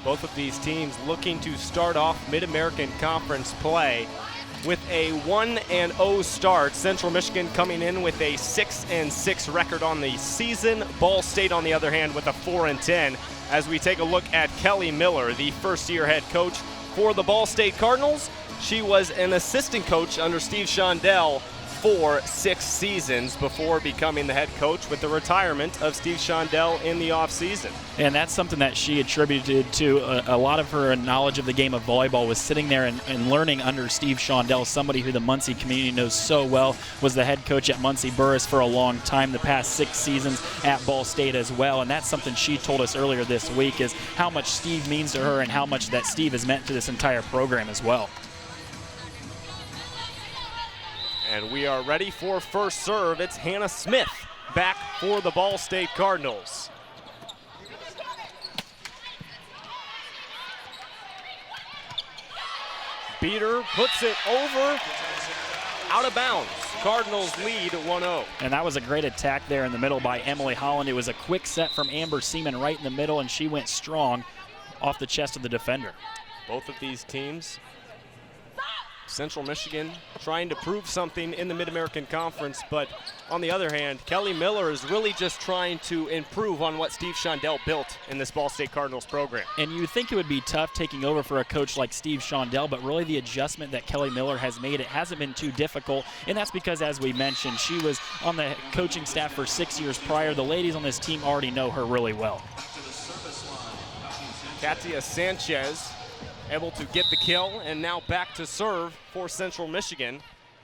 Both of these teams looking to start off Mid-American Conference play with a 1-0 start. Central Michigan coming in with a 6-6 record on the season. Ball State, on the other hand, with a 4-10. As we take a look at Kelly Miller, the first-year head coach for the Ball State Cardinals. She was an assistant coach under Steve Shondell for 6 seasons before becoming the head coach with the retirement of Steve Shondell in the offseason. And that's something that she attributed to a lot of her knowledge of the game of volleyball was sitting there and learning under Steve Shondell, somebody who the Muncie community knows so well, was the head coach at Muncie Burris for a long time, the past 6 seasons at Ball State as well. And that's something she told us earlier this week, is how much Steve means to her and how much that Steve has meant to this entire program as well. And we are ready for first serve. It's Hannah Smith back for the Ball State Cardinals. Beater puts it over, out of bounds. Cardinals lead 1-0. And that was a great attack there in the middle by Emily Holland. It was a quick set from Amber Seaman right in the middle, and she went strong off the chest of the defender. Both of these teams, Central Michigan trying to prove something in the Mid-American Conference, but on the other hand, Kelly Miller is really just trying to improve on what Steve Shondell built in this Ball State Cardinals program. And you would think it would be tough taking over for a coach like Steve Shondell, but really the adjustment that Kelly Miller has made, it hasn't been too difficult, and that's because, as we mentioned, she was on the coaching staff for 6 years prior. The ladies on this team already know her really well. Katia Sanchez able to get the kill, and now back to serve for Central Michigan.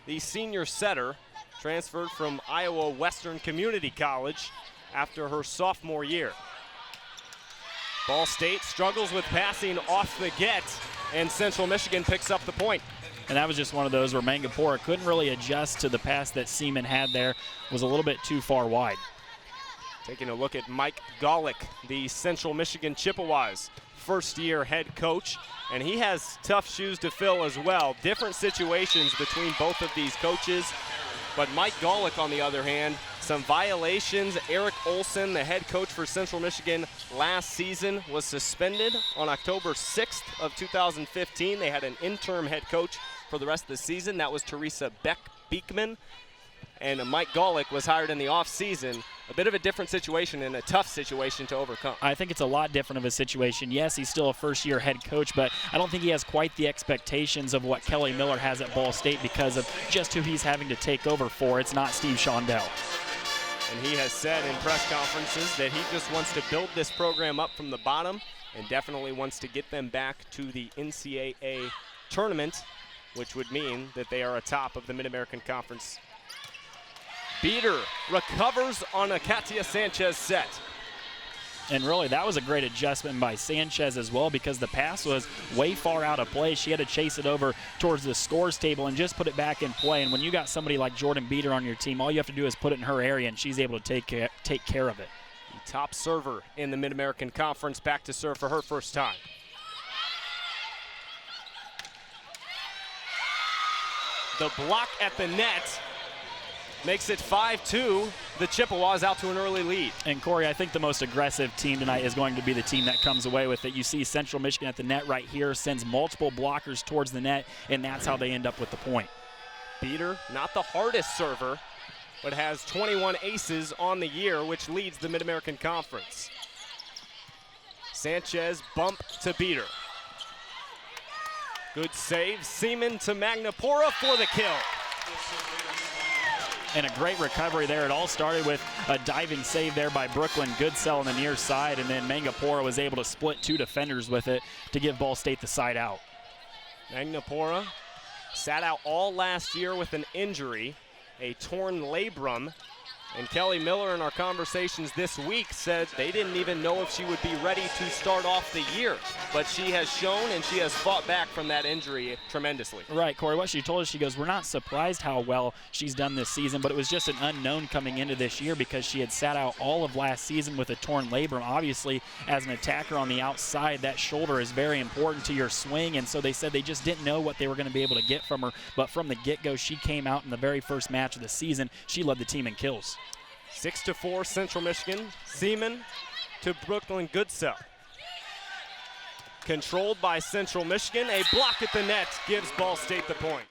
The senior setter transferred from Iowa Western Community College after her sophomore year. Ball State struggles with passing off the get, and Central Michigan picks up the point. And that was just one of those where Mangapora couldn't really adjust to the pass that Seaman had there, was a little bit too far wide. Taking a look at Mike Golick, the Central Michigan Chippewas first-year head coach, and he has tough shoes to fill as well. Different situations between both of these coaches, but Mike Golick, on the other hand, some violations. Eric Olson, the head coach for Central Michigan last season, was suspended on October 6th of 2015. They had an interim head coach for the rest of the season. That was Teresa Beckman. And Mike Golick was hired in the offseason. A bit of a different situation and a tough situation to overcome. I think it's a lot different of a situation. Yes, he's still a first-year head coach, but I don't think he has quite the expectations of what Kelly Miller has at Ball State because of just who he's having to take over for. It's not Steve Shondell. And he has said in press conferences that he just wants to build this program up from the bottom and definitely wants to get them back to the NCAA tournament, which would mean that they are atop of the Mid-American Conference. Beater recovers on a Katia Sanchez set. And really, that was a great adjustment by Sanchez as well, because the pass was way far out of play. She had to chase it over towards the scores table and just put it back in play. And when you got somebody like Jordan Beater on your team, all you have to do is put it in her area, and she's able to take care of it. The top server in the Mid-American Conference back to serve for her first time. The block at the net makes it 5-2. The Chippewas out to an early lead. And Cory, I think the most aggressive team tonight is going to be the team that comes away with it. You see Central Michigan at the net right here, sends multiple blockers towards the net, and that's how they end up with the point. Beater, not the hardest server, but has 21 aces on the year, which leads the Mid-American Conference. Sanchez bump to Beater. Good save. Seaman to Magnapora for the kill. And a great recovery there. It all started with a diving save there by Brooklyn Goodsell on the near side, and then Mangapora was able to split 2 defenders with it to give Ball State the side out. Magnapora sat out all last year with an injury, a torn labrum. And Kelly Miller in our conversations this week said they didn't even know if she would be ready to start off the year. But she has shown and she has fought back from that injury tremendously. Right, Cory, what she told us, she goes, we're not surprised how well she's done this season, but it was just an unknown coming into this year because she had sat out all of last season with a torn labrum. Obviously, as an attacker on the outside, that shoulder is very important to your swing, and so they said they just didn't know what they were going to be able to get from her. But from the get-go, she came out in the very first match of the season. She led the team in kills. 6-4 Central Michigan. Seaman to Brooklyn Goodsell. controlled by Central Michigan. A block at the net gives Ball State the point.